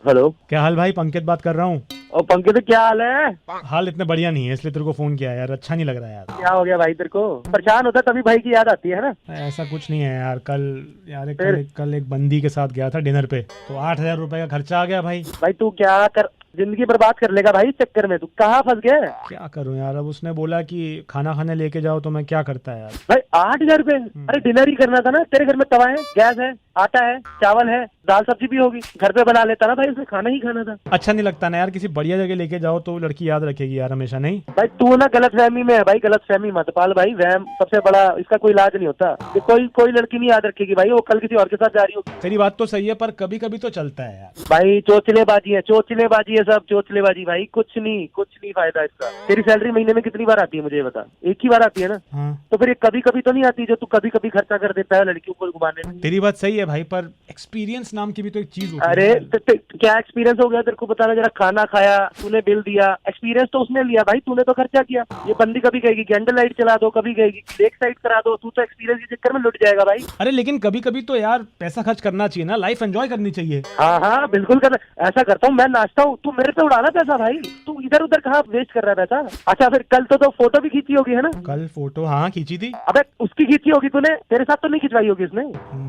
Hello. क्या हाल भाई? पंकज बात कर रहा हूँ। और पंकज क्या हाल है? हाल इतने बढ़िया नहीं है, इसलिए तेरे को फोन किया यार। अच्छा नहीं लग रहा यार। क्या हो गया भाई? तेरे को परेशान होता तभी भाई की याद आती है ना? ऐसा कुछ नहीं है यार। कल यार फिर कल एक बंदी के साथ गया था डिनर पे, तो 8,000 रुपए का खर्चा आ गया भाई। भाई तू क्या कर, जिंदगी बर्बाद कर लेगा भाई इस चक्कर में। तू कहाँ फंस गया है? क्या करूं यार? अब उसने बोला कि खाना खाने लेके जाओ, तो मैं क्या करता यार। भाई 8,000 रुपए? अरे डिनर ही करना था ना। तेरे घर में तवा है, गैस है, आटा है, चावल है, दाल सब्जी भी होगी, घर पे बना लेता ना भाई। उसमें खाना ही खाना था। अच्छा नहीं लगता ना यार, किसी बढ़िया जगह लेके जाओ तो लड़की याद रखेगी यार हमेशा, नहीं? भाई तू ना गलत फहमी में है भाई। गलत फहमी मत पाल भाई। वहम सबसे बड़ा, इसका कोई इलाज नहीं होता। ये कोई कोई लड़की नहीं याद रखेगी भाई। वो कल किसी और के साथ जा रही होगी। तेरी बात तो सही है, पर कभी कभी तो चलता है यार। भाई चोचलेबाजी है, चोचलेबाजी है, सब चोचलेबाजी भाई। कुछ नहीं फायदा इसका। तेरी सैलरी महीने में कितनी बार आती है मुझे ये बता? एक ही बार आती है ना? हाँ, तो फिर ये कभी कभी तो नहीं आती जो तू कभी कभी खर्चा कर देता है लड़कियों को घुमाने में? तेरी बात सही है भाई, पर एक्सपीरियंस नाम की भी तो एक चीज होती अरे है। क्या एक्सपीरियंस हो गया तेरे को? बताना जरा। खाना खाया तूने, बिल दिया, एक्सपीरियंस तो उसने लिया भाई, तूने तो खर्चा किया। ये बंदी कभी कहेगी कैंडल लाइट चला दो, कभी कहेगी लेक साइड करा दो। तू तो एक्सपीरियंस के चक्कर में लुट जाएगा भाई। अरे लेकिन कभी कभी तो यार पैसा खर्च करना चाहिए ना, लाइफ एंजॉय करनी चाहिए। हाँ हाँ बिल्कुल कर। ऐसा करता हूँ मैं, नाचता हूँ, तू मेरे पे उड़ाना पैसा भाई। तू इधर उधर कहाँ वेस्ट कर रहा है पैसा? अच्छा फिर कल तो फोटो भी खींची होगी है ना? कल फोटो हाँ खींची थी। अबे उसकी खींची होगी तूने, तेरे साथ तो नहीं खिंचवाई होगी उसने?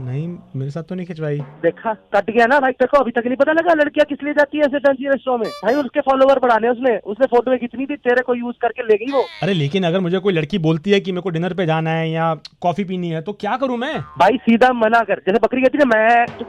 नहीं, मेरे साथ तो नहीं खिंचवाई। देखा, कट गया ना भाई। तेरे को अभी तक नहीं पता लगा लड़कियां किस लिए जाती है ऐसे फैंसी रेस्टोरेंट में? भाई उसके फॉलोवर बढ़ाने उसने उसने फोटो खींचनी थी, तेरे को यूज करके ले गई वो। अरे लेकिन अगर मुझे कोई लड़की बोलती है कि मेरे को डिनर पे जाना है या कॉफी पीनी है, तो क्या करूं मैं? भाई सीधा मना कर। जैसे बकरी कहती है ना,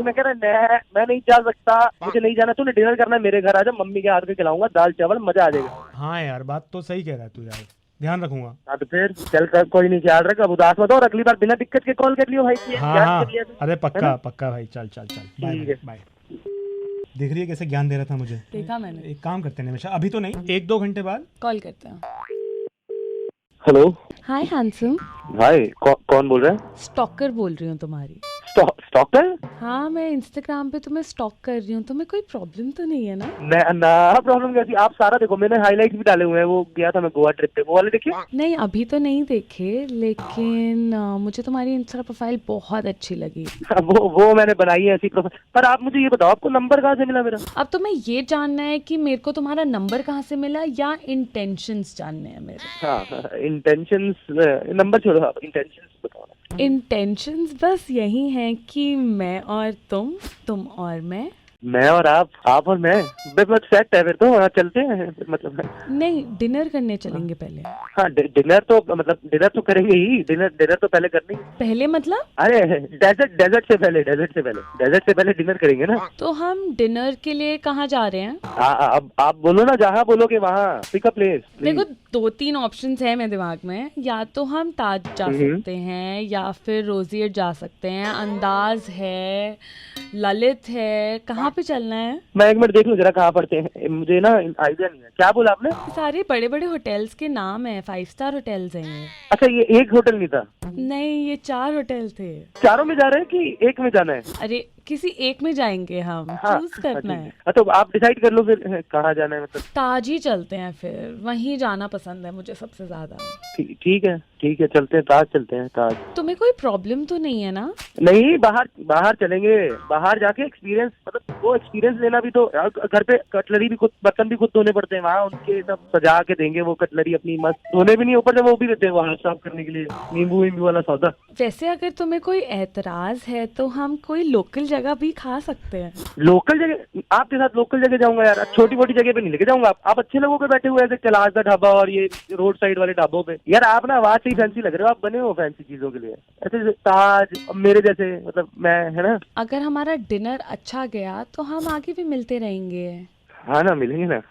मैं कह रहा है मैं नहीं जा सकता, मुझे नहीं जाना। तूने डिनर करना है मेरे घर आ जा, मम्मी के हाथ के खिलाऊंगा दाल चावल, मजा आ जाएगा। हाँ यार, बात तो सही कह रहा है तू यार, ध्यान रखूंगा। हाँ तो फिर चल कर, कोई नहीं, ख्याल रख। अब उदास मत हो और अगली बार बिना दिक्कत के कॉल कर लियो भाई। हाँ याद हाँ, कर लिया तू, अरे है पक्का ना? पक्का भाई। चल चल चल, बाय ठीक है। बाय। देख रही है कैसे ज्ञान दे रहा था मुझे? देखा मैंने। एक काम करते हैं हमेशा, अभी तो नहीं, 1-2 घंटे बाद। कॉल करते हैं। हेलो। हाय हैंडसम। भाई कौन बोल रहा है? स्टॉकर बोल रही हूँ तुम्हारी। स्टॉकर? हाँ, मैं इंस्टाग्राम पे तुम्हें स्टॉक कर रही हूँ। तुम्हें कोई प्रॉब्लम तो नहीं है ना? ना प्रॉब्लम कैसी? आप सारा देखो, मैंने हाईलाइट भी डाले हुए हैं। वो गया था मैं गोवा ट्रिप पे, वो वाले देखिए। नहीं, अभी तो नहीं देखे, लेकिन मुझे तुम्हारी इंस्टा प्रोफाइल बहुत अच्छी लगी। वो मैंने बनाई है ऐसी प्रोफाइल। पर आप मुझे ये बताओ, आपको नंबर कहाँ से मिला मेरा? अब तुम्हें ये जानना है कि मेरे को तुम्हारा नंबर कहाँ से मिला या इंटेंशंस जानने हैं मेरे? हाँ इंटेंशंस, नंबर छोड़ो, आप इंटेंशंस बताओ ना। इंटेंशंस बस यही हैं कि मैं और तुम और मैं और आप और मैं, बस सेट है फिर तो। हाँ, चलते हैं मतलब। नहीं, डिनर करने चलेंगे पहले। हाँ डिनर तो मतलब डिनर तो करेंगे ही। डिनर तो पहले करनी है। पहले मतलब? अरे डेजर्ट से पहले डिनर करेंगे ना। तो हम डिनर के लिए कहाँ जा रहे हैं? अब आप बोलो ना, जहाँ बोलोगे वहाँ। Pick a place. देखो, 2-3 ऑप्शंस है मेरे दिमाग में। या तो हम ताज जा सकते हैं, या फिर रोजियर जा सकते हैं, अंदाज है, ललित है। कहाँ पे चलना है? मैं एक मिनट देख लूँ जरा कहाँ पड़ते हैं, मुझे ना आइडिया नहीं है। क्या बोला आपने? सारे बड़े बड़े होटल्स के नाम है, 5 स्टार होटल्स हैं ये। अच्छा ये एक होटल नहीं था? नहीं, ये 4 होटल थे। चारों में जा रहे हैं कि एक में जाना है? अरे किसी एक में जाएंगे हम। हाँ, चूज करना है। तो आप डिसाइड कर लो फिर कहाँ जाना है मतलब। ताज ही चलते हैं फिर, वहीं जाना पसंद है मुझे सबसे ज्यादा। ठीक है चलते हैं ताज, चलते हैं ताज। तुम्हें कोई प्रॉब्लम तो नहीं है ना? नहीं, बाहर चलेंगे। बाहर जाके एक्सपीरियंस, मतलब वो एक्सपीरियंस लेना भी तो। घर पे कटलरी भी खुद, बर्तन भी खुद धोने पड़ते हैं। वहाँ उनके सब सजा के देंगे वो कटलरी अपनी, मस्त धोने भी नहीं, ऊपर से वो भी देते हैं वहाँ साफ करने के लिए, नींबू वींबू वाला सौदा। वैसे अगर तुम्हें कोई एतराज है तो हम कोई लोकल जगह भी खा सकते हैं। लोकल जगह? आपके साथ लोकल जगह जाऊंगा यार? छोटी मोटी जगह पे नहीं लेके जाऊंगा। आप अच्छे लोगों पे बैठे हुए ऐसे कैलाश दा ढाबा और ये रोड साइड वाले ढाबों पे। यार आप ना आवाज से ही फैंसी लग रहे हो। आप बने हो फैंसी चीजों के लिए। ऐसे ताज मेरे जैसे, मतलब मैं, है ना? अगर हमारा डिनर अच्छा गया तो हम आगे भी मिलते रहेंगे। हाँ ना, मिलेंगे ना।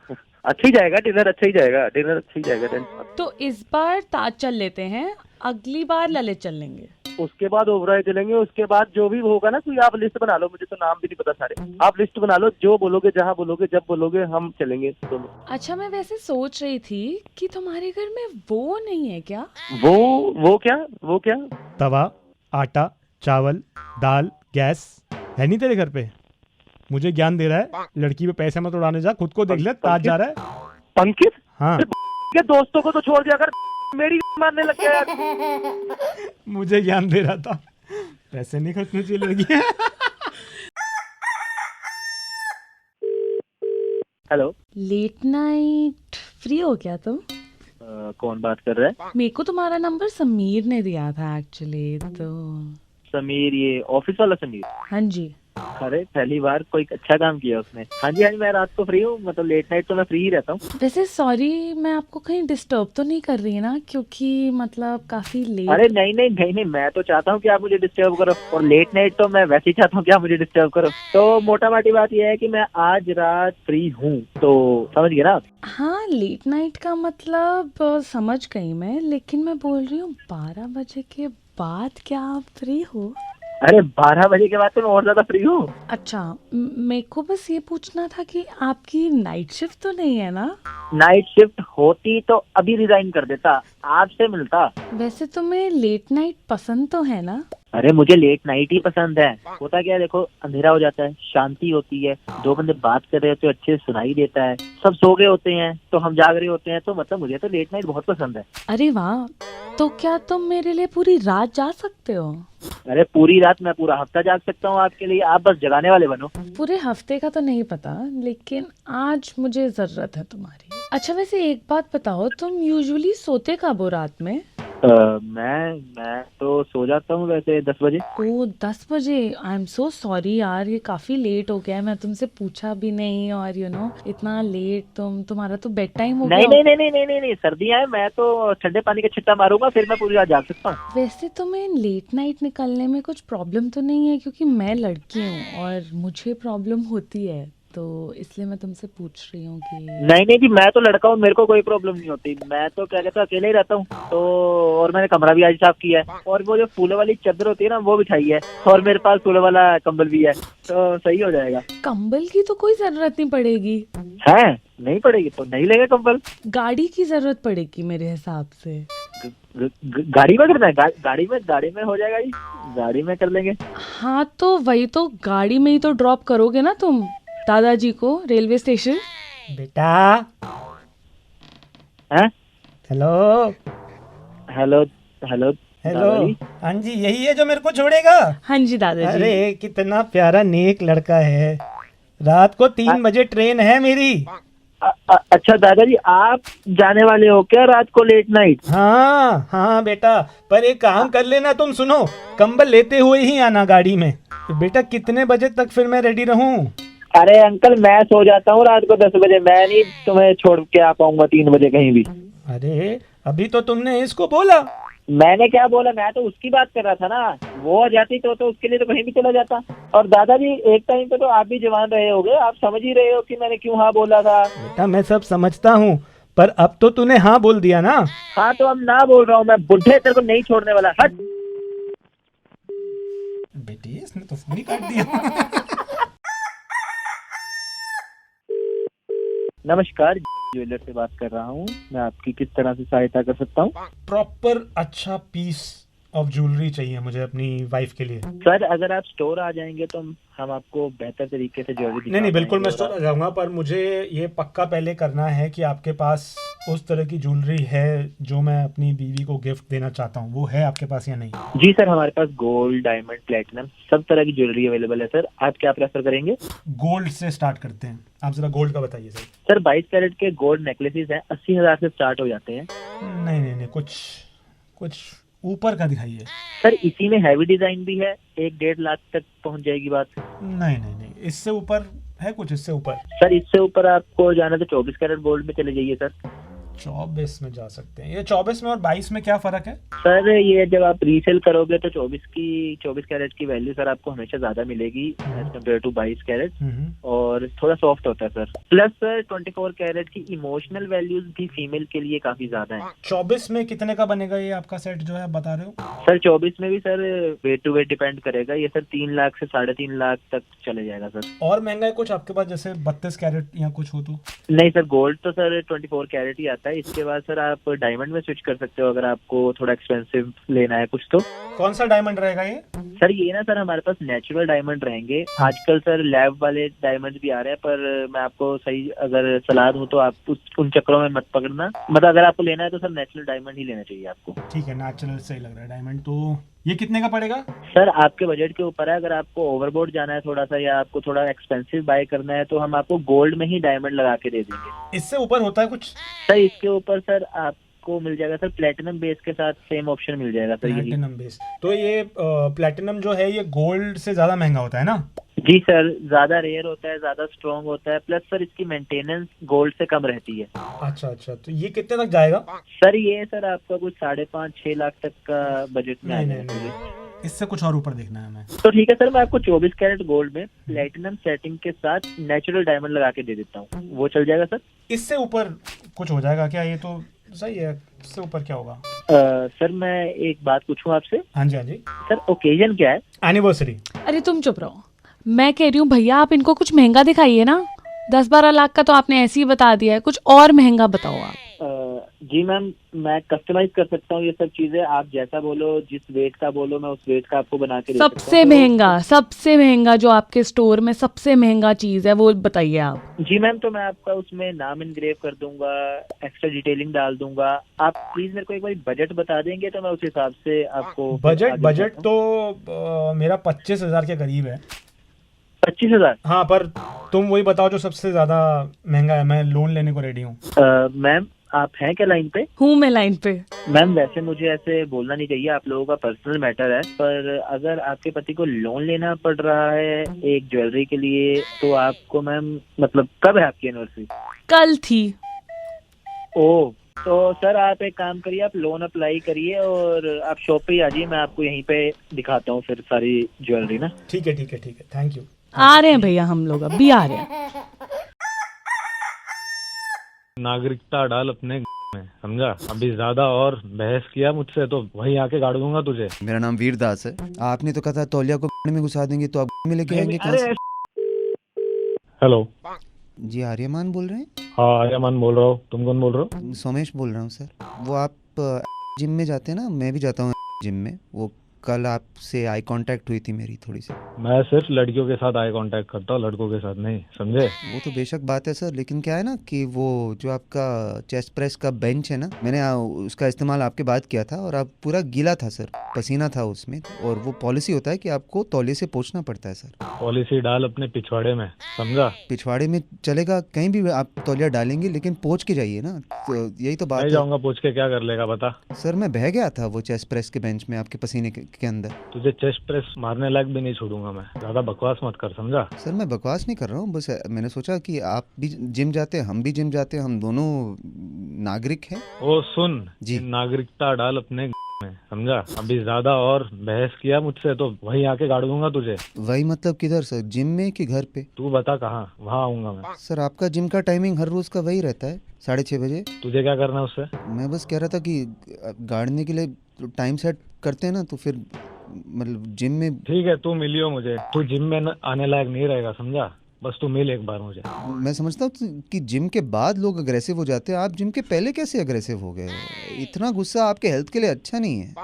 अच्छा ही जाएगा डिनर, अच्छा ही जाएगा डिनर, अच्छा ही जाएगा। तो इस बार ताज चल लेते हैं, अगली बार ललित चल लेंगे। उसके बाद ओबराय चलेंगे। उसके बाद जो भी होगा ना, कोई आप लिस्ट बना लो, मुझे तो नाम भी नहीं पता सारे। आप लिस्ट बना लो, जो बोलोगे, जहाँ बोलोगे, जब बोलोगे, हम चलेंगे दोनों। अच्छा, मैं वैसे सोच रही थी कि तुम्हारे घर में वो नहीं है क्या? वो क्या? तवा, आटा, चावल, दाल, गैस है नहीं तेरे घर पे? मुझे ज्ञान दे रहा है, लड़की पे पैसे मत उड़ाने जा, खुद को देख ले, ताज जा रहा है। पंकित? हाँ। के दोस्तों को तो छोड़ दिया कर, मेरी मारने लग गया यार। मुझे ज्ञान दे रहा था, पैसे नहीं खर्चने चाहिए लड़की। हेलो। लेट नाइट फ्री हो क्या तुम? कौन बात कर रहा है? मेरे को तुम्हारा नंबर समीर ने दिया था एक्चुअली, तो समीर, ये ऑफिस वाला समीर? हाँ जी। अरे पहली बार कोई अच्छा काम किया उसने। हाँ जी हाँ जी, मैं रात को फ्री हूँ, मतलब लेट नाइट तो मैं फ्री ही रहता हूँ। वैसे सॉरी, मैं आपको कहीं डिस्टर्ब तो नहीं कर रही ना, क्योंकि मतलब काफी अरे लेट। नहीं नहीं नहीं नहीं, मैं तो चाहता हूँ कि आप मुझे डिस्टर्ब करो, और लेट नाइट तो मैं वैसे ही चाहता हूँ कि आप मुझे डिस्टर्ब करो। तो मोटा मोटी बात यह है कि मैं आज रात फ्री हूँ, तो समझ गए ना आप? हाँ, लेट नाइट का मतलब समझ गई मैं, लेकिन मैं बोल रही हूँ 12 बजे के बाद क्या आप फ्री हो? अरे 12 बजे के बाद तो मैं और ज्यादा फ्री हूँ। अच्छा, मेरे को बस ये पूछना था कि आपकी नाइट शिफ्ट तो नहीं है ना? नाइट शिफ्ट होती तो अभी रिजाइन कर देता, आपसे मिलता। वैसे तुम्हें लेट नाइट पसंद तो है ना? अरे मुझे लेट नाइट ही पसंद है। होता क्या है, देखो अंधेरा हो जाता है, शांति होती है, दो बंदे बात कर रहे होते हैं, अच्छे से सुनाई देता है, सब सो गए होते हैं तो हम जाग रहे होते हैं, तो मतलब मुझे तो लेट नाइट बहुत पसंद है। अरे वाह, तो क्या तुम मेरे लिए पूरी रात जा सकते हो? अरे पूरी रात, मैं पूरा हफ्ता जाग सकता हूँ आपके लिए, आप बस जगाने वाले बनो। पूरे हफ्ते का तो नहीं पता, लेकिन आज मुझे जरूरत है तुम्हारी। अच्छा वैसे एक बात बताओ, तुम यूजुअली सोते कब हो रात में? मैं तो सो जाता हूँ वैसे 10 बजे। ओ 10 बजे? आई एम सो सॉरी यार, ये काफी लेट हो गया है, मैं तुमसे पूछा भी नहीं, और इतना लेट तुम्हारा तो बेड टाइम हो नहीं गया। नहीं नहीं नहीं नहीं नहीं नहीं, सर्दियाँ हैं, मैं तो ठंडे पानी का छिट्टा मारूंगा, फिर मैं पूरी रात जाग सकता हूँ। वैसे तुम्हें लेट नाइट निकलने में कुछ प्रॉब्लम तो नहीं है? क्योंकि मैं लड़की हूँ और मुझे प्रॉब्लम होती है, तो इसलिए मैं तुमसे पूछ रही हूँ कि। नहीं नहीं जी, मैं तो लड़का हूँ, मेरे को कोई प्रॉब्लम नहीं होती, मैं तो क्या कहता हूँ अकेले ही रहता हूँ तो। और मैंने कमरा भी आज साफ किया है, और वो जो फूलों वाली चादर होती है ना वो बिछाई है, और मेरे पास फूलों वाला कंबल भी है, तो सही हो जाएगा। कंबल की तो कोई जरूरत नहीं पड़ेगी। है? नहीं पड़ेगी तो नहीं लेंगे कंबल। गाड़ी की जरूरत पड़ेगी मेरे हिसाब से। गाड़ी में करना है? गाड़ी में हो जाएगा जी, गाड़ी में कर लेंगे। हाँ तो वही तो, गाड़ी में ही तो ड्रॉप करोगे ना तुम दादाजी को रेलवे स्टेशन? बेटा। हैं? हेलो। हेलो। Hello hello. दादाजी। हाँ जी, यही है जो मेरे को छोड़ेगा? हाँ जी दादाजी। अरे कितना प्यारा नेक लड़का है। रात को 3 बजे ट्रेन है मेरी। अच्छा दादाजी, आप जाने वाले हो क्या रात को लेट नाइट? हाँ हाँ बेटा, पर एक काम कर लेना, तुम सुनो, कंबल लेते हुए ही आना गाड़ी में। बेटा कितने बजे तक फिर मैं रेडी रहूं? अरे अंकल, मैं सो जाता हूँ रात को 10 बजे, मैं नहीं तुम्हें छोड़ के आ पाऊंगा 3 बजे कहीं भी। अरे अभी तो तुमने इसको बोला। मैंने क्या बोला? मैं तो उसकी बात कर रहा था ना, वो आ जाती तो उसके लिए तो कहीं भी चला जाता। और दादाजी एक टाइम पे तो आप भी जवान रहे होगे, आप समझ ही रहे हो कि मैंने क्यों हाँ बोला था। बेटा मैं सब समझता हूँ, पर अब तो तूने हाँ बोल दिया ना। हाँ तो अब ना बोल रहा हूँ, मैं बुढ़े तेरे को नहीं छोड़ने वाला, हट। बेटी इसने तो फोन ही काट दिया। नमस्कार, ज्वेलर से बात कर रहा हूँ, मैं आपकी किस तरह से सहायता कर सकता हूँ? प्रॉपर अच्छा पीस ऑफ ज्वेलरी चाहिए मुझे अपनी वाइफ के लिए। सर अगर आप स्टोर आ जाएंगे तो हम आपको बेहतर तरीके से ज्वेलरी नहीं नहीं, बिल्कुल मैं दिखा स्टोर आ जाऊंगा, पर मुझे ये पक्का पहले करना है कि आपके पास उस तरह की ज्वेलरी है जो मैं अपनी बीवी को गिफ्ट देना चाहता हूँ, वो है आपके पास या नहीं? जी सर, हमारे पास गोल्ड, डायमंड, प्लेटिनम सब तरह की ज्वेलरी अवेलेबल है सर, आप क्या प्रेफर करेंगे? गोल्ड से स्टार्ट करते हैं, आप जरा गोल्ड का बताइए सर। सर 22 कैरेट के गोल्ड नेकलेसेस हैं, 80,000 से स्टार्ट हो जाते हैं। नहीं नहीं नहीं, कुछ कुछ ऊपर का दिखाइए। सर इसी में हैवी डिजाइन भी है, 1-1.5 लाख तक पहुंच जाएगी बात। नहीं नहीं नहीं, इससे ऊपर है कुछ? इससे ऊपर? सर इससे ऊपर आपको जाना तो 24 कैरेट गोल्ड में चले जाइए सर। 24 में जा सकते हैं। ये 24 में और 22 में क्या फर्क है? सर ये जब आप रीसेल करोगे तो 24 कैरेट की वैल्यू सर आपको हमेशा ज्यादा मिलेगी एज कम्पेयर टू 22 कैरेट, और थोड़ा सॉफ्ट होता है सर। प्लस सर 24 कैरेट की इमोशनल वैल्यूज भी फीमेल के लिए काफी ज्यादा है। 24 में कितने का बनेगा ये आपका सेट जो है आप बता रहे हो? सर 24 में भी sir weight to weight depend करेगा, ये सर 3 लाख से 3.5 लाख तक चले जाएगा सर। और महंगा है कुछ आपके पास, जैसे 32 कैरेट या कुछ हो तो? नहीं सर, गोल्ड तो सर 24 कैरेट ही आता है, इसके बाद सर आप डायमंड में स्विच कर सकते हो अगर आपको थोड़ा एक्सपेंसिव लेना है कुछ तो। कौन सा डायमंड रहेगा ये? सर ये ना सर हमारे पास नेचुरल डायमंड रहेंगे, आजकल सर लैब वाले डायमंड भी आ रहे हैं, पर मैं आपको सही अगर सलाह दूं तो आप उन चक्करों में मत पकड़ना, मतलब अगर आपको लेना है तो सर नेचुरल डायमंड ही लेना चाहिए आपको। ठीक है, नेचुरल सही लग रहा है डायमंड तो। ये कितने का पड़ेगा? सर आपके बजट के ऊपर है, अगर आपको ओवरबोर्ड जाना है थोड़ा सा या आपको थोड़ा एक्सपेंसिव बाय करना है तो हम आपको गोल्ड में ही डायमंड लगा के दे देंगे। इससे ऊपर होता है कुछ? सर इसके ऊपर सर आपको मिल जाएगा सर प्लेटिनम बेस के साथ सेम ऑप्शन मिल जाएगा सर। यही प्लैटिनम बेस, तो ये प्लैटिनम जो है ये गोल्ड से ज्यादा महंगा होता है ना? जी सर, ज्यादा रेयर होता है, ज्यादा स्ट्रॉन्ग होता है, प्लस सर इसकी मेंटेनेंस गोल्ड से कम रहती है। अच्छा अच्छा, तो ये कितने तक जाएगा? सर ये सर आपका कुछ 5.5-6 लाख तक का बजट में आ नहीं जाएगा। नहीं नहीं, इससे कुछ और ऊपर देखना है हमें। तो ठीक है सर, मैं आपको 24 कैरेट गोल्ड में प्लेटिनम सेटिंग के साथ नेचुरल डायमंड लगा के दे देता हूँ, वो चल जाएगा सर? इससे ऊपर कुछ हो जाएगा क्या? ये तो सही है, इससे ऊपर क्या होगा? सर मैं एक बात पूछूं आपसे? हाँ जी हाँ जी। सर ओकेजन क्या है? एनिवर्सरी। अरे तुम चुप रहो, मैं कह रही हूँ भैया आप इनको कुछ महंगा दिखाइए ना। 10-12 लाख का तो आपने ऐसे ही बता दिया है, कुछ और महंगा बताओ आप। जी मैम, मैं कस्टमाइज कर सकता हूँ ये सब चीजें, आप जैसा बोलो, जिस वेट का बोलो मैं उस वेट का आपको बना के दे सकता हूँ। सबसे महंगा जो आपके स्टोर में सबसे महंगा चीज है वो बताइए आप। जी मैम, तो मैं आपका उसमें नाम इनग्रेव कर दूंगा, एक्स्ट्रा डिटेलिंग डाल दूंगा। आप प्लीज मेरे को एक बार बजट बता देंगे तो मैं उस हिसाब से आपको बजट तो मेरा 25,000 के करीब है। 25,000? हाँ, पर तुम वही बताओ जो सबसे ज्यादा महंगा है, मैं लोन लेने को रेडी हूँ। मैम आप हैं क्या लाइन पे? हूँ मैं लाइन पे। मैम वैसे मुझे ऐसे बोलना नहीं चाहिए, आप लोगों का पर्सनल मैटर है, पर अगर आपके पति को लोन लेना पड़ रहा है एक ज्वेलरी के लिए तो आपको मैम मतलब कब है आपकी एनिवर्सरी? कल थी। ओह, तो सर आप एक काम करिए, आप लोन अप्लाई करिए और आप शॉप पे ही आ जाइए, मैं आपको यहीं पे दिखाता हूँ फिर सारी ज्वेलरी ना। ठीक है ठीक है ठीक है, थैंक यू। आ रहे हैं भैया, हम लोग अभी आ रहे हैं। नागरिकता डाल अपने में, समझा? अभी ज्यादा और बहस किया मुझसे तो वहीं आके गाड़ दूंगा तुझे। मेरा नाम वीर दास है। आपने तो कहा था तौलिया को में घुसा देंगे, तो आप में लेके आएंगे कहाँ से? हेलो, जी आर्यमान बोल रहे हैं? हाँ आर्यमान बोल रहा हूँ, तुम कौन बोल रहे हो? सोमेश बोल रहा हूँ सर। वो आप जिम में जाते हैं ना, मैं भी जाता हूँ जिम में। वो कल आपसे आई कांटेक्ट हुई थी मेरी थोड़ी सी। मैं सिर्फ लड़कियों के साथ आई कांटेक्ट करता हूँ, लड़कों के साथ नहीं, समझे? वो तो बेशक बात है सर, लेकिन क्या है ना कि वो जो आपका चेस्ट प्रेस का बेंच है ना, मैंने उसका इस्तेमाल आपके बाद किया था और आप पूरा गीला था सर, पसीना था उसमें। और वो पॉलिसी होता है कि आपको तौलिए से पोंछना पड़ता है सर। पॉलिसी डाल अपने पिछवाड़े में, समझा? पिछवाड़े में चलेगा, कहीं भी आप तौलिया डालेंगे लेकिन पोंछ के जाइए ना, तो यही तो बात नहीं है। जाऊंगा, पूछ के क्या कर लेगा बता? सर मैं बह गया था वो चेस्ट प्रेस के बेंच में आपके पसीने के अंदर। तुझे चेस्ट प्रेस मारने लायक भी नहीं छोड़ूंगा मैं, ज्यादा बकवास मत कर, समझा? सर मैं बकवास नहीं कर रहा हूँ, बस मैंने सोचा कि आप भी जिम जाते हैं, हम भी जिम जाते हैं, हम दोनों नागरिक हैं। ओ सुन जी। नागरिकता डाल अपने में, समझा? अभी ज्यादा और बहस किया मुझसे तो वहीं आके गाड़ दूंगा तुझे। वही मतलब किधर सर, जिम में कि घर पे? तू बता कहाँ, वहाँ आऊंगा मैं। सर आपका जिम का टाइमिंग हर रोज का वही रहता है, 6:30 बजे। तुझे क्या करना है उससे? मैं बस कह रहा था कि गाड़ने के लिए टाइम सेट करते हैं ना, तो फिर मतलब जिम में। ठीक है, तू मिलियो मुझे, तू जिम में आने लायक नहीं रहेगा, समझा? बस तू मिल एक बार मुझे। मैं समझता हूँ कि जिम के बाद लोग अग्रेसिव हो जाते हैं, आप जिम के पहले कैसे अग्रेसिव हो गए? इतना गुस्सा आपके हेल्थ के लिए अच्छा नहीं है।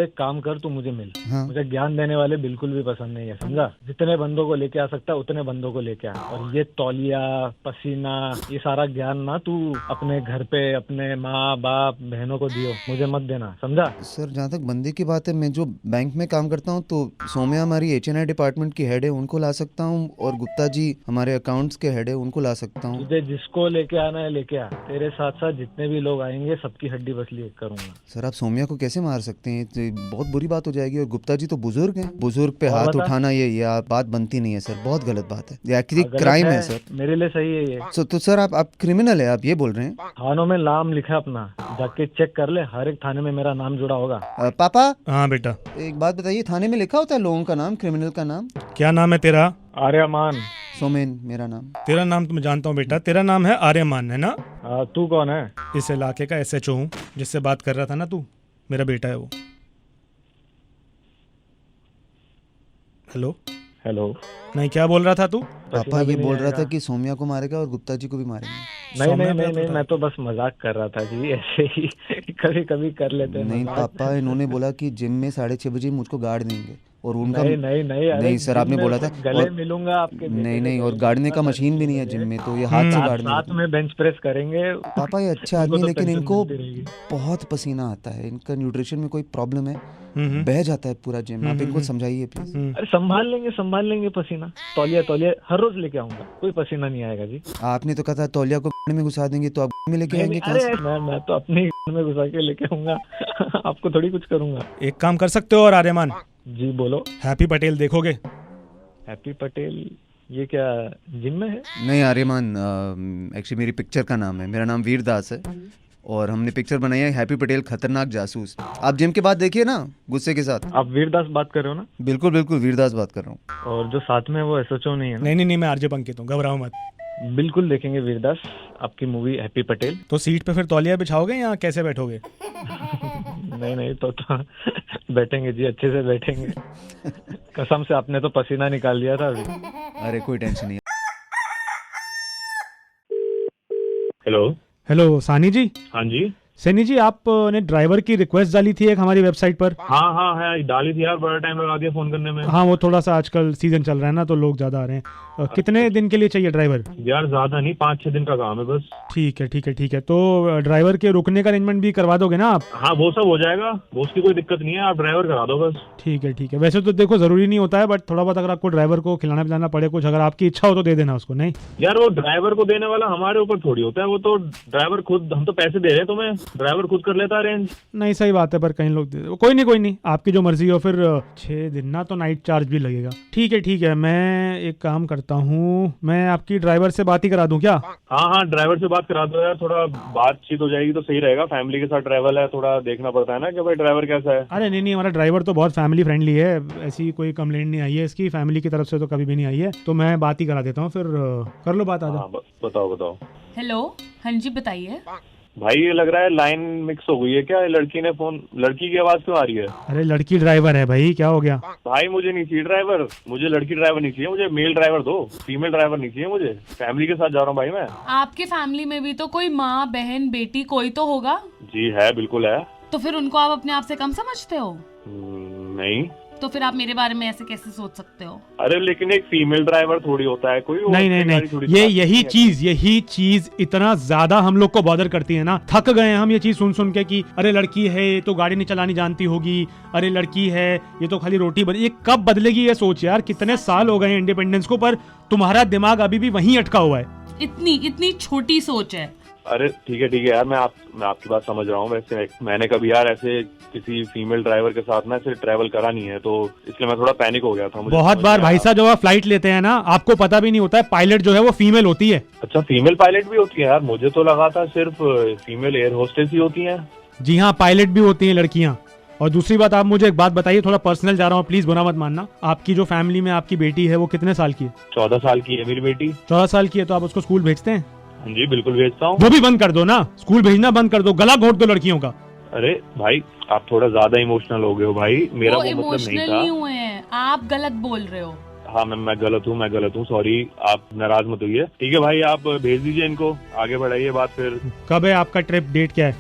एक काम कर, तू मुझे मिल। हाँ। मुझे ज्ञान देने वाले बिल्कुल भी पसंद नहीं है, समझा? जितने बंदों को लेके आ सकता है उतने बंदों को लेके आ, और ये तौलिया पसीना ये सारा ज्ञान ना तू अपने घर पे अपने माँ बाप बहनों को दियो, मुझे मत देना, समझा? सर जहाँ तक बंदे की बात है, मैं जो बैंक में काम करता हूँ तो सौम्या हमारी HNI डिपार्टमेंट की हेड है, उनको ला सकता हूँ, और गुप्ता जी हमारे अकाउंट्स के हेड है, उनको ला सकता हूँ। तुझे जिसको लेके आना है लेके आ, तेरे साथ साथ जितने भी लोग आएंगे सबकी हड्डी बसली करूंगा। सर आप सौम्या को कैसे मार सकते हैं? तो बहुत बुरी बात हो जाएगी, और गुप्ता जी तो बुजुर्ग हैं, बुजुर्ग पे और हाथ बता। उठाना ये बात बनती नहीं है सर, बहुत गलत बात है, ये एक्चुअली गलत क्राइम है सर। मेरे लिए सही है ये। तो सर आप क्रिमिनल है, आप ये बोल रहे हैं? थानों में नाम लिखा है अपना, जाके चेक कर ले, हर एक थाने में मेरा नाम जुड़ा होगा। पापा हाँ बेटा। एक बात बताइए, थाने में लिखा होता है लोगों का नाम, क्रिमिनल का नाम? क्या नाम है तेरा? आर्यमान। सोमेन मेरा नाम। तेरा नाम तो मैं जानता हूँ बेटा, तेरा नाम है आर्यमान, है ना? तू कौन है? इस इलाके का SHO हूँ, जिससे बात कर रहा था ना तू, मेरा बेटा है वो। Hello hello. नहीं, क्या बोल रहा था तू? पापा ये बोल रहा था कि सौम्या को मारेगा और गुप्ता जी को भी मारेंगे। नहीं सौम्या नहीं पे नहीं नहीं, तो मैं तो बस मजाक कर रहा था जी, ऐसे ही कभी कभी कर लेते हैं नहीं मजाक। पापा, इन्होंने बोला कि जिम में 6:30 बजे मुझको गाड़ देंगे, और उनका नहीं नहीं नहीं, अरे नहीं सर, आपने जिम में बोला था। गले और मिलूंगा आपके बेटे नहीं के नहीं, और गले गाड़ने का मिलूंगा, मशीन भी नहीं है जिम में, तो ये हाथ से गाड़ने साथ में बेंच प्रेस करेंगे। पापा ये अच्छे उनको आदमी, तो लेकिन पेंशन इनको मिलती रहेगी। बहुत पसीना आता है, इनका न्यूट्रिशन में कोई प्रॉब्लम है, बह जाता है पूरा जिम। आप इनको समझाइए प्लीज। अरे संभाल लेंगे पसीना। तौलिया हर रोज लेके आऊंगा, कोई पसीना नहीं आएगा जी। आपने तो कहा था तौलिया को में घुसा देंगे, तो आप में लेके आएंगे कहाँ से? अरे मैं तो अपने में घुसा के लेके आऊंगा। आपको थोड़ी कुछ करूंगा। एक काम कर सकते हो और आर्यमान, जी बोलो। हैप्पी पटेल देखोगे? हैप्पी पटेल ये क्या जिम में है? नहीं आर्यमान, एक्चुअली मेरी पिक्चर का नाम है, मेरा नाम वीर दास है और हमने पिक्चर बनाई है हैप्पी पटेल खतरनाक जासूस। आप जिम के बाद देखिए ना गुस्से के साथ। आप वीरदास बात कर रहे हो ना? बिल्कुल बिल्कुल वीरदास बात कर रहा हूँ। और जो साथ में वो एसएचओ नहीं है ना? नहीं मैं आरजे पंकित हूँ, घबराओ मत। बिल्कुल देखेंगे वीरदास आपकी मूवी हैप्पी पटेल। तो सीट पे फिर तौलिया बिछाओगे या कैसे बैठोगे? नहीं तो बैठेंगे जी, अच्छे से बैठेंगे। कसम से आपने तो पसीना निकाल दिया था अभी। अरे कोई टेंशन नहीं। हेलो सानी जी। हाँ जी। सैनी जी, आपने ड्राइवर की रिक्वेस्ट डाली थी एक हमारी वेबसाइट पर। हाँ है, डाली थी यार, बड़ा टाइम लगा दिया फोन करने में। हाँ वो थोड़ा सा आजकल सीजन चल रहा है ना, तो लोग ज्यादा आ रहे हैं। कितने दिन के लिए चाहिए ड्राइवर? यार ज्यादा नहीं, 5-6 दिन का काम है बस। ठीक है। तो ड्राइवर के रुकने का अरेंजमेंट भी करवा दोगे ना आप? हाँ वो सब हो जाएगा, वो उसकी कोई दिक्कत नहीं है, आप ड्राइवर करा दो बस। ठीक है। वैसे तो देखो जरूरी नहीं होता है, बट थोड़ा बहुत अगर आपको ड्राइवर को खिलाना पिलाना पड़े कुछ, अगर आपकी इच्छा हो तो दे देना उसको। नहीं यार वो ड्राइवर को देने वाला हमारे ऊपर थोड़ी होता है, वो तो ड्राइवर खुद, हम तो पैसे दे रहे हैं तुम्हें, ड्राइवर खुद कर लेता अरेंज। नहीं सही बात है, पर कई लोग दे कोई नहीं आपकी जो मर्जी हो। फिर 6 दिन ना, तो नाइट चार्ज भी लगेगा। ठीक है, मैं एक काम करता हूँ, मैं आपकी ड्राइवर से बात ही करा दूं क्या? हाँ ड्राइवर से बात करा दो यार, थोड़ा बातचीत हो जाएगी तो सही रहेगा। फैमिली के साथ ट्रैवल है, थोड़ा देखना पड़ता है ना कि भाई ड्राइवर कैसा है। अरे नहीं हमारा ड्राइवर तो बहुत फैमिली फ्रेंडली है, ऐसी कोई कंप्लेंट नहीं आई है इसकी, फैमिली की तरफ से तो कभी भी नहीं आई है। तो मैं बात ही करा देता हूँ, फिर कर लो बात। आजा बताओ। हेलो, हाँ जी बताइए। भाई ये लग रहा है लाइन मिक्स हो गई है क्या? लड़की ने फोन, लड़की की आवाज क्यों आ रही है? अरे लड़की ड्राइवर है भाई, क्या हो गया? भाई मुझे नहीं चाहिए ड्राइवर, मुझे लड़की ड्राइवर नहीं चाहिए, मुझे मेल ड्राइवर दो, फीमेल ड्राइवर नहीं चाहिए मुझे। फैमिली के साथ जा रहा हूँ भाई मैं। आपके फैमिली में भी तो कोई माँ बहन बेटी कोई तो होगा? जी है, बिल्कुल है। तो फिर उनको आप अपने आप से कम समझते हो? नहीं। तो फिर आप मेरे बारे में ऐसे कैसे सोच सकते हो? अरे लेकिन एक फीमेल ड्राइवर थोड़ी होता है कोई। नहीं, यही चीज इतना ज्यादा हम लोग को बॉदर करती है ना, थक गए हैं हम ये चीज सुन के कि अरे लड़की है तो गाड़ी नहीं चलानी जानती होगी, अरे लड़की है ये तो खाली रोटी ये कब बदलेगी ये सोच यार। कितने साल हो गए हैं इंडिपेंडेंस को, पर तुम्हारा दिमाग अभी भी वहीं अटका हुआ है। इतनी छोटी सोच है। अरे ठीक है यार, मैं आपकी बात समझ रहा हूँ। वैसे मैंने कभी यार ऐसे किसी फीमेल ड्राइवर के साथ ना ऐसे ट्रैवल करा नहीं है, तो इसलिए मैं थोड़ा पैनिक हो गया था। मुझे बहुत बार भाई साहब जब आप फ्लाइट लेते हैं ना, आपको पता भी नहीं होता है पायलट जो है वो फीमेल होती है। अच्छा, फीमेल पायलट भी होती है यार? मुझे तो लगा था सिर्फ फीमेल एयर होस्टेस ही होती है। जी हाँ, पायलट भी होती है लड़कियाँ। और दूसरी बात, आप मुझे एक बात बताइए, थोड़ा पर्सनल जा रहा हूँ, प्लीज बुरा मत मानना। आपकी जो फैमिली में आपकी बेटी है वो कितने साल की है? 14 साल की है मेरी बेटी। 14 साल की है, तो आप उसको स्कूल भेजते हैं? जी बिल्कुल भेजता हूँ। वो भी बंद कर दो ना, स्कूल भेजना बंद कर दो, गला घोट दो लड़कियों का। अरे भाई आप थोड़ा ज्यादा इमोशनल हो गए हो भाई, मेरा वो मतलब नहीं इमोशनल था। नहीं हुए हैं, आप गलत बोल रहे हो। हाँ मैं गलत हूँ, सॉरी, आप नाराज मत होइए। ठीक है भाई, आप भेज दीजिए इनको, आगे बढ़ाइए बात। फिर कब है आपका ट्रिप? डेट क्या है?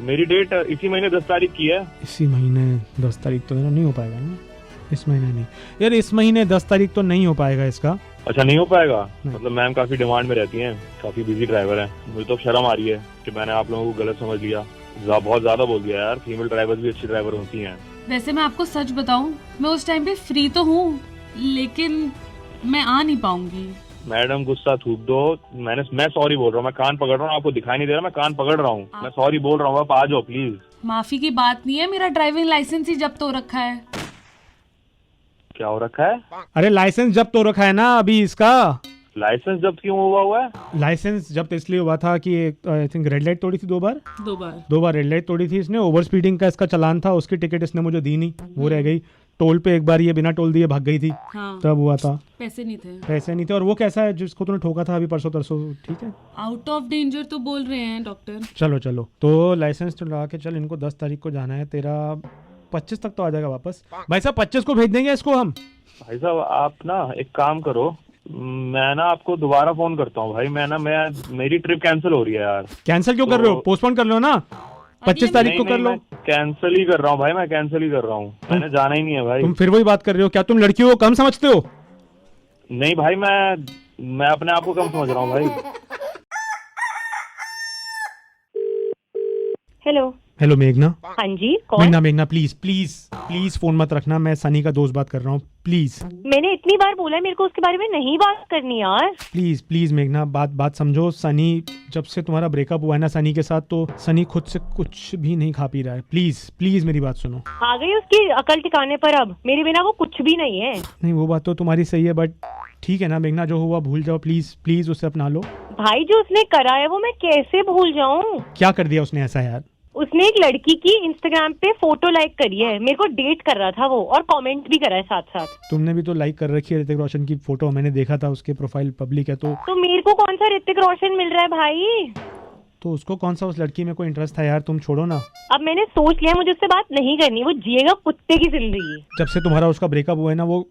मेरी डेट इसी महीने 10 तारीख की है। इसी महीने 10 तारीख तो नहीं हो पाएगा ना, इस महीने नहीं यार, इस महीने 10 तारीख तो नहीं हो पाएगा इसका। अच्छा नहीं हो पाएगा? मतलब मैम काफी डिमांड में रहती हैं, काफी बिजी ड्राइवर है। मुझे तो शर्म आ रही है कि मैंने आप लोगों को गलत समझ लिया, बहुत ज्यादा बोल दिया यार। फीमेल ड्राइवर भी अच्छी ड्राइवर होती हैं। वैसे मैं आपको सच बताऊं, मैं उस टाइम पे फ्री तो हूँ, लेकिन मैं आ नहीं पाऊंगी। मैडम गुस्सा थूक दो, मैं सॉरी बोल रहा हूँ, मैं कान पकड़ रहा हूँ, आपको दिखाई नहीं दे रहा, मैं कान पकड़ रहा हूँ, मैं सॉरी बोल रहा हूँ, आप आ जाओ प्लीज। माफी की बात नहीं है, मेरा ड्राइविंग लाइसेंस ही जब्त हो रखा है। क्या हो रखा है? अरे लाइसेंस जब्त हो रखा है ना अभी इसका। लाइसेंस जब्त क्यों हुआ है? लाइसेंस जब्त इसलिए हुआ था कि आई थिंक रेड लाइट तोड़ी थी दो बार रेड लाइट तोड़ी थी इसने। ओवर स्पीडिंग का इसका चालान था, उसकी टिकट इसने मुझे दी नहीं, वो रह गई। टोल पे एक बार ये बिना टोल दिए भाग गई थी। हाँ। तब हुआ था। पैसे नहीं थे। और वो कैसा है जिसको तूने ठोका था अभी परसों तरसों? ठीक है, आउट ऑफ डेंजर तो बोल रहे हैं डॉक्टर। चलो तो लाइसेंस तो लगा के चल, इनको 10 तारीख को जाना है, तेरा 25 तक तो आ जाएगा वापस। भाई साहब 25 को भेज देंगे इसको हम। भाई साहब आप ना एक काम करो, मैं ना आपको दोबारा फोन करता हूँ भाई। मेरी ट्रिप कैंसिल हो रही है यार। कैंसिल क्यों कर रहे हो? पोस्टपोन कर लो ना, 25 तारीख को कर लो। कैंसिल ही कर रहा हूँ भाई, मैं कैंसिल ही कर रहा हूँ, मैंने जाना ही नहीं है भाई। तुम फिर वही बात कर रहे हो, क्या तुम लड़कियों को कम समझते हो? नहीं भाई, मैं अपने आप को कम समझ रहा हूँ भाई। हेलो हेलो मेघना। हाँ जी, कौन? मेघना प्लीज प्लीज प्लीज फोन मत रखना, मैं सनी का दोस्त बात कर रहा हूँ, प्लीज मैंने इतनी बार बोला है मेरे को उसके बारे में नहीं बात करनी यार। प्लीज प्लीज मेघना, बात समझो। सनी, जब से तुम्हारा ब्रेकअप हुआ है ना सनी के साथ, तो सनी खुद से कुछ भी नहीं खा पी रहा है। प्लीज प्लीज मेरी बात सुनो। आ गई उसकी अकल ठिकाने पर, अब मेरे बिना वो कुछ भी नहीं है। नहीं, वो बात तो तुम्हारी सही है, बट ठीक है ना मेघना, जो हुआ भूल जाओ, प्लीज प्लीज उसे अपना लो। भाई जो उसने करा है वो मैं कैसे भूल जाऊं? क्या कर दिया उसने ऐसा यार? उसने एक लड़की की इंस्टाग्राम पे फोटो लाइक करी है, मेरे को डेट कर रहा था वो, और कमेंट भी करा है साथ साथ। तुमने भी तो लाइक कर रखी है ऋतिक रोशन की फोटो, मैंने देखा था, उसके प्रोफाइल पब्लिक है। तो मेरे को कौन सा ऋतिक रोशन मिल रहा है भाई? तो उसको कौन सा उस लड़की में कोई इंटरेस्ट था यार, तुम छोड़ो ना। अब मैंने सोच लिया मुझे उससे बात नहीं करनी, वो जिएगा कुत्ते की जिंदगी। जब से तुम्हारा उसका ब्रेकअप हुआ है ना, वो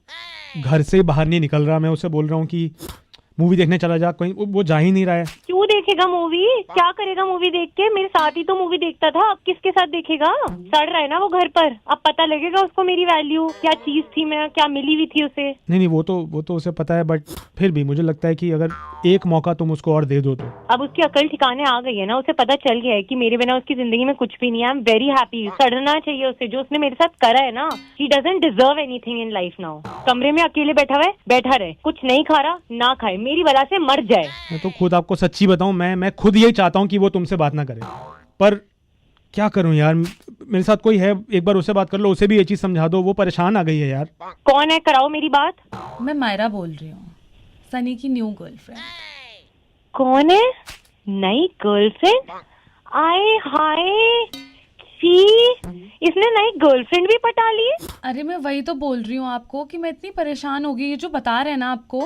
घर से बाहर नहीं निकल रहा। मैं उसे बोल रहा हूँ कि मूवी देखने चला जा, कहीं वो जा ही नहीं रहा है। क्यों देखेगा मूवी? क्या करेगा मूवी देख के? मेरे साथ ही तो मूवी देखता था, अब किसके साथ देखेगा? सड़ रहा है ना वो घर पर, अब पता लगेगा उसको मेरी वैल्यू क्या चीज थी, मैं क्या मिली हुई थी उसे। नहीं, वो तो उसे पता है, बट फिर भी मुझे लगता है कि अगर एक मौका तुम उसको और दे दो तो। अब उसकी अकल ठिकाने आ गई है ना, उसे पता चल गया है कि मेरे बिना उसकी जिंदगी में कुछ भी नहीं है। I am very happy. सड़ना चाहिए उसे, जो उसने मेरे साथ करा है ना। He doesn't deserve anything in life now. कमरे में अकेले बैठा हुआ है, बैठा रहे, कुछ नहीं खा रहा ना खाए, मेरी वजह से मर जाए। मैं तो खुद आपको सच्ची बताऊं, मैं खुद यही चाहता हूं कि वो तुमसे बात ना करे, पर क्या करूं यार, मेरे साथ कोई है, एक बार उससे बात कर लो, उसे भी ये चीज समझा दो, वो परेशान आ गई है यार। कौन है? कराओ मेरी बात। मैं मायरा बोल रही हूँ, सनी की न्यू गर्लफ्रेंड। कौन है? नई गर्लफ्रेंड? आए हाय, सी इसने नई गर्लफ्रेंड भी पटा ली। अरे मैं वही तो बोल रही हूँ आपको कि मैं इतनी परेशान हो गई। ये जो बता रहे हैं ना आपको,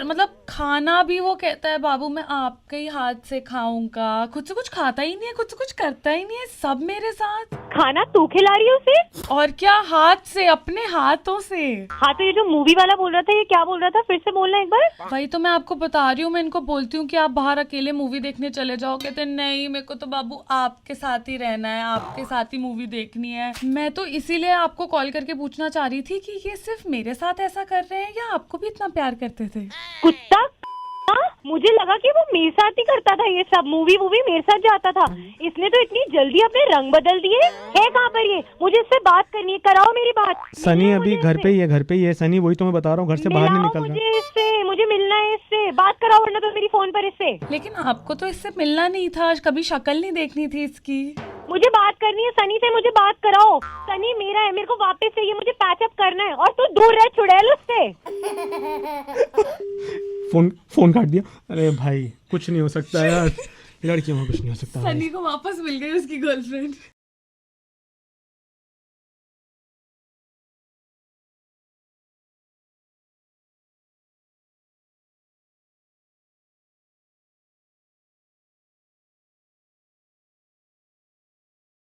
मतलब खाना भी वो कहता है बाबू मैं आपके ही हाथ से खाऊंगा, खुद से कुछ खाता ही नहीं है, खुद से कुछ करता ही नहीं है, सब मेरे साथ। खाना तू खिला रही है उसे? और क्या, हाथ से, अपने हाथों से। हाँ तो ये जो मूवी वाला बोल रहा था, ये क्या बोल रहा था? फिर से बोलना एक बार। वही तो मैं आपको बता रही हूँ, मैं इनको बोलती हूँ कि आप बाहर अकेले मूवी देखने चले जाओ, कहते हैं नहीं मेरे को तो बाबू आपके साथ ही रहना है, आपके साथ ही मूवी देखनी है। मैं तो इसीलिए आपको कॉल करके पूछना चाह रही थी कि ये सिर्फ मेरे साथ ऐसा कर रहे हैं या आपको भी इतना प्यार करते थे? कुत्ता, मुझे लगा कि वो मेरे साथ ही करता था ये सब, मूवी मेरे साथ जाता था। इसने तो इतनी जल्दी अपने रंग बदल दिए। है कहाँ पर ये? मुझे इससे बात करनी है, कराओ मेरी बात। सनी अभी घर पे ही है सनी, वही तो मैं बता रहा हूँ, घर से बाहर नहीं निकल रहा। मुझे इससे, मुझे मिलना है इससे, बात कराओ वरना तो मेरी फोन पर इससे। लेकिन आपको तो इससे मिलना नहीं था, कभी शक्ल नहीं देखनी थी इसकी। मुझे बात करनी है सनी से, मुझे बात कराओ। सनी मेरा है, मेरे को वापस चाहिए, मुझे पैचअप करना है, और तू दूर रह चुड़ैल उससे। फोन काट दिया। अरे भाई कुछ नहीं हो सकता यार, लड़कियों में कुछ नहीं हो सकता। सनी को वापस मिल गई उसकी गर्लफ्रेंड।